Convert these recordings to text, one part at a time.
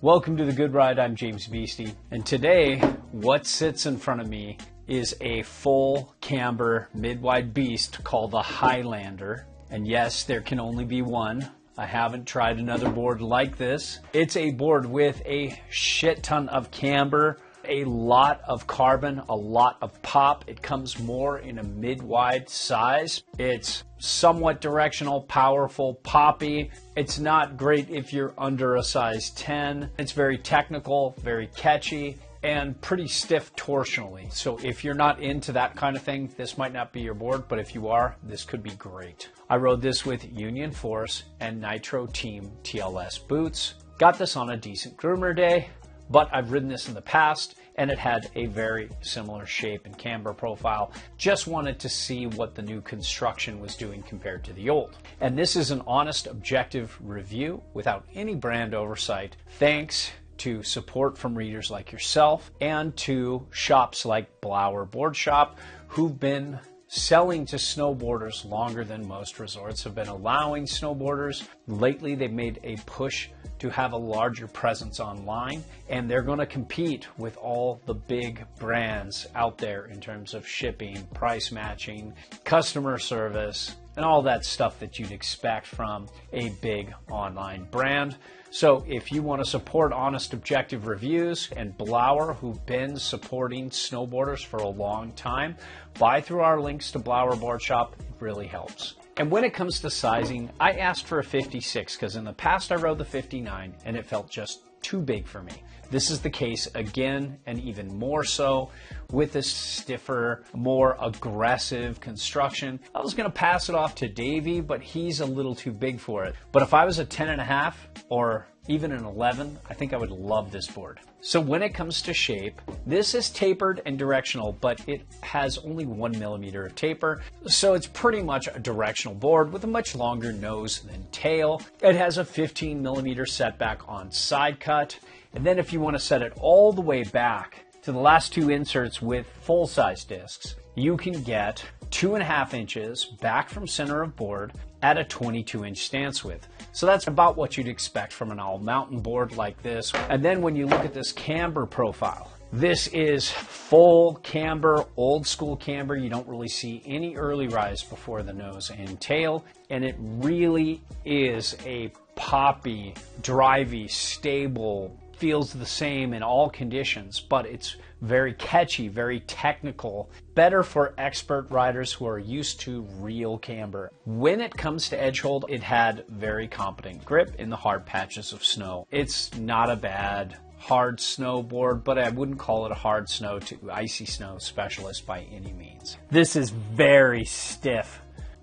Welcome to The Good Ride. I'm James Beastie, and today what sits in front of me is a full camber mid-wide beast called the Highlander. And yes, there can only be one. I haven't tried another board like this. It's a board with a shit ton of camber, a lot of carbon, a lot of pop. It comes more in a mid-wide size. It's somewhat directional, powerful, poppy. It's not great if you're under a size 10. It's very technical, very catchy, and pretty stiff torsionally. So if you're not into that kind of thing, this might not be your board, but if you are, this could be great. I rode this with Union Force and Nitro Team TLS boots. Got this on a decent groomer day, but I've ridden this in the past and it had a very similar shape and camber profile. Just wanted to see what the new construction was doing compared to the old. And this is an honest, objective review without any brand oversight, thanks to support from readers like yourself and to shops like Blower Board Shop, who've been selling to snowboarders longer than most resorts have been allowing snowboarders. Lately, they've made a push to have a larger presence online, and they're going to compete with all the big brands out there in terms of shipping, price matching, customer service, and all that stuff that you'd expect from a big online brand. So if you want to support honest, objective reviews and Blower, who've been supporting snowboarders for a long time, buy through our links to Blower Board Shop. It really helps. And when it comes to sizing, I asked for a 56 because in the past I rode the 59 and it felt just too big for me. This is the case again, and even more so with this stiffer, more aggressive construction. I was going to pass it off to Davey, but he's a little too big for it. But if I was a 10.5 or even an 11, I think I would love this board. So when it comes to shape, this is tapered and directional, but it has only 1 millimeter of taper. So it's pretty much a directional board with a much longer nose than tail. It has a 15 millimeter setback on side cut. And then if you want to set it all the way back to the last two inserts with full-size discs, you can get 2.5 inches back from center of board at a 22-inch stance width. So that's about what you'd expect from an all-mountain board like this. And then when you look at this camber profile, this is full camber, old school camber. You don't really see any early rise before the nose and tail. And it really is a poppy, drivey, stable, feels the same in all conditions, but it's very catchy, very technical, better for expert riders who are used to real camber. When it comes to edge hold, it had very competent grip in the hard patches of snow. It's not a bad hard snowboard, but I wouldn't call it a hard snow to icy snow specialist by any means. This is very stiff,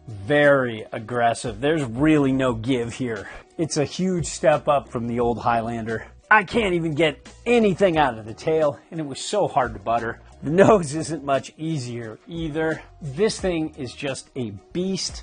very aggressive. There's really no give here. It's a huge step up from the old Highlander. I can't even get anything out of the tail, and it was so hard to butter. The nose isn't much easier either. This thing is just a beast.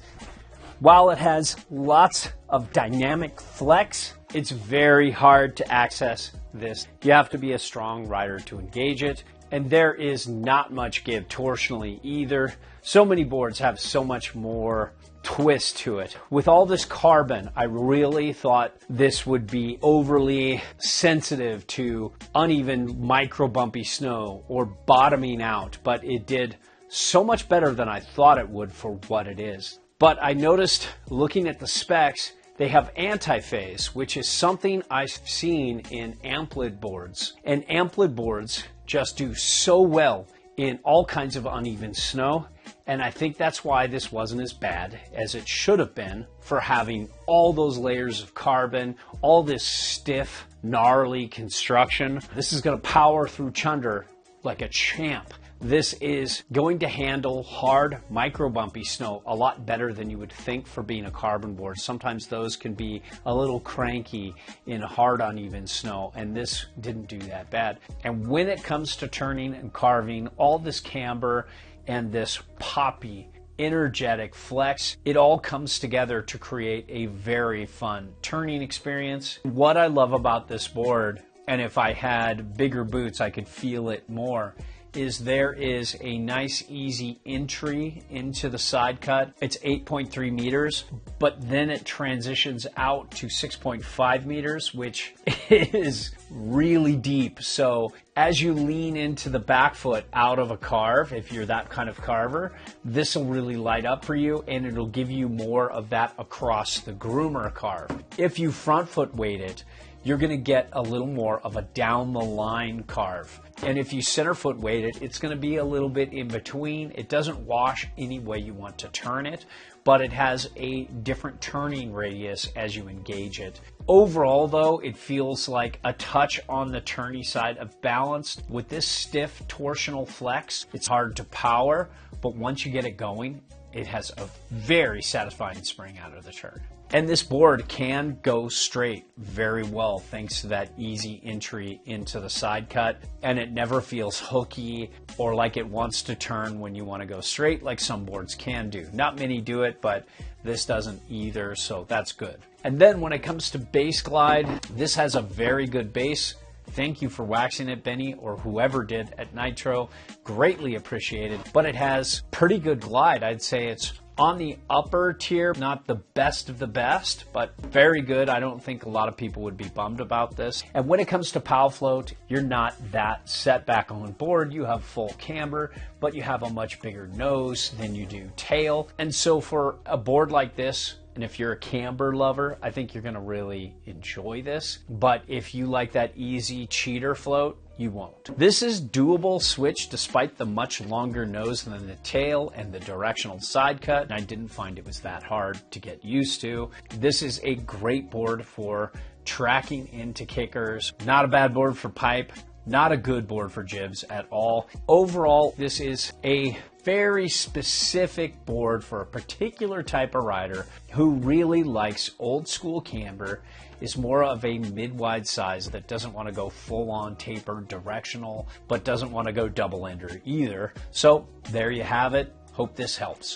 While it has lots of dynamic flex, it's very hard to access this. You have to be a strong rider to engage it, and there is not much give torsionally either. So many boards have so much more twist to it. With all this carbon, I really thought this would be overly sensitive to uneven micro bumpy snow or bottoming out, but it did so much better than I thought it would for what it is. But I noticed looking at the specs, they have anti-phase, which is something I've seen in amplid boards. And amplid boards just do so well in all kinds of uneven snow. And I think that's why this wasn't as bad as it should have been for having all those layers of carbon, all this stiff, gnarly construction. This is going to power through chunder like a champ. This is going to handle hard micro bumpy snow a lot better than you would think for being a carbon board. Sometimes those can be a little cranky in hard uneven snow, and this didn't do that bad. And when it comes to turning and carving, all this camber and this poppy, energetic flex, it all comes together to create a very fun turning experience. What I love about this board, and if I had bigger boots I could feel it more, is there is a nice easy entry into the side cut. It's 8.3 meters, but then it transitions out to 6.5 meters, which is really deep. So as you lean into the back foot out of a carve, if you're that kind of carver, this will really light up for you, and it'll give you more of that across the groomer carve. If you front foot weight it, you're going to get a little more of a down the line carve. And if you center foot weight it, it's going to be a little bit in between. It doesn't wash any way you want to turn it, but it has a different turning radius as you engage it. Overall though, it feels like a touch on the turny side of balanced. With this stiff torsional flex, it's hard to power, but once you get it going, it has a very satisfying spring out of the turn. And this board can go straight very well thanks to that easy entry into the side cut, and it never feels hooky or like it wants to turn when you want to go straight like some boards can do. Not many do it, but this doesn't either, so that's good. And then when it comes to base glide, this has a very good base. Thank you for waxing it, Benny, or whoever did at Nitro. Greatly appreciated. But it has pretty good glide. I'd say it's on the upper tier, not the best of the best, but very good. I don't think a lot of people would be bummed about this. And when it comes to pow float, you're not that set back on board. You have full camber, but you have a much bigger nose than you do tail. And so for a board like this, and if you're a camber lover, I think you're going to really enjoy this. But if you like that easy cheater float, you won't. This is doable switch despite the much longer nose than the tail and the directional side cut. And I didn't find it was that hard to get used to. This is a great board for tracking into kickers. Not a bad board for pipe. Not a good board for jibs at all. Overall, this is a very specific board for a particular type of rider who really likes old school camber, is more of a mid-wide size that doesn't want to go full-on taper directional, but doesn't want to go double ender either. So there you have it. Hope this helps.